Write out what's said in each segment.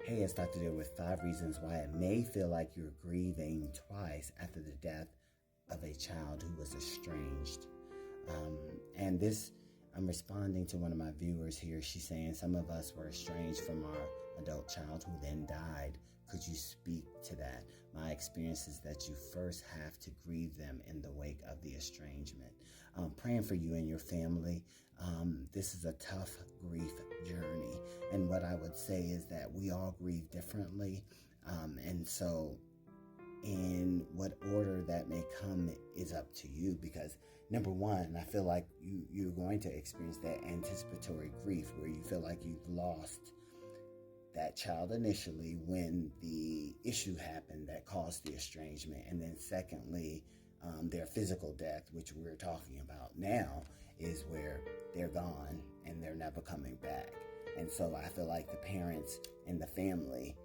Hey, it's Dr. Deal with 5 reasons why it may feel like you're grieving twice after the death of a child who was estranged. And this, I'm responding to one of my viewers here. She's saying some of us were estranged from our adult child who then died. Could you speak to that? My experience is that you first have to grieve them in the wake of the estrangement. Praying for you and your family. This is a tough grief journey. And what I would say is that we all grieve differently. And so in what order that may come is up to you, because number one, I feel like you're going to experience that anticipatory grief where you feel like you've lost that child initially when the issue happened that caused the estrangement. And then secondly, their physical death, which we're talking about now, is where they're gone and they're never coming back. And so I feel like the parents and the family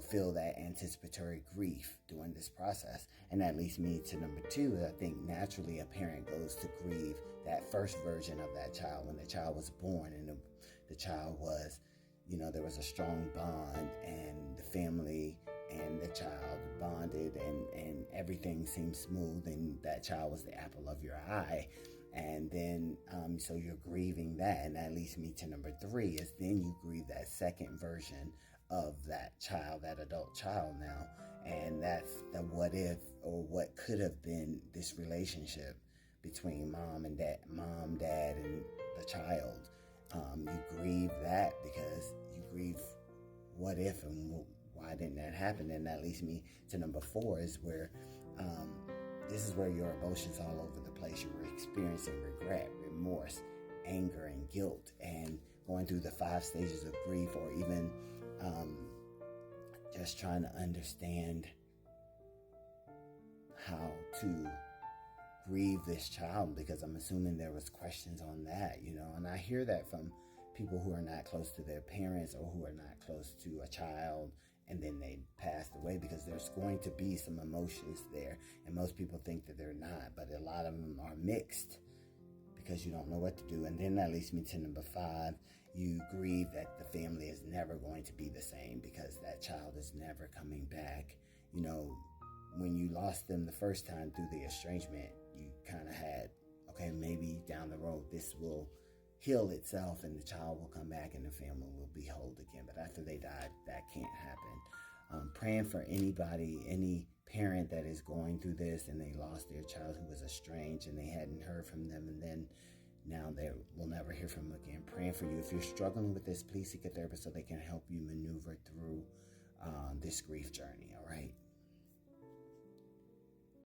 feel that anticipatory grief during this process. And that leads me to number two. I think naturally a parent goes to grieve that first version of that child when the child was born and the child was, there was a strong bond and the family and the child bonded and everything seemed smooth and that child was the apple of your eye. And then, so you're grieving that. And that leads me to number three is then you grieve that second version of that child, that adult child now. And that's the what if or what could have been this relationship between mom, dad, and the child. You grieve that because you grieve what if and why didn't that happen? And that leads me to number four is where, this is where your emotions all over the place. You're experiencing regret, remorse, anger, and guilt, and going through the 5 stages of grief, or even just trying to understand how to grieve this child, because I'm assuming there was questions on that, and I hear that from people who are not close to their parents or who are not close to a child and then they passed away, because there's going to be some emotions there, and most people think that they're not, but a lot of them are mixed because you don't know what to do. And then that leads me to number 5. You grieve that the family is never going to be the same because that child is never coming back. When you lost them the first time through the estrangement, you kind of had, okay, maybe down the road this will heal itself and the child will come back and the family will be whole again. But after they died, that can't happen. Praying for anybody, any parent that is going through this and they lost their child who was estranged and they hadn't heard from them, and then now they will never hear from them again. Praying for you. If you're struggling with this, please seek a therapist so they can help you maneuver through this grief journey. All right.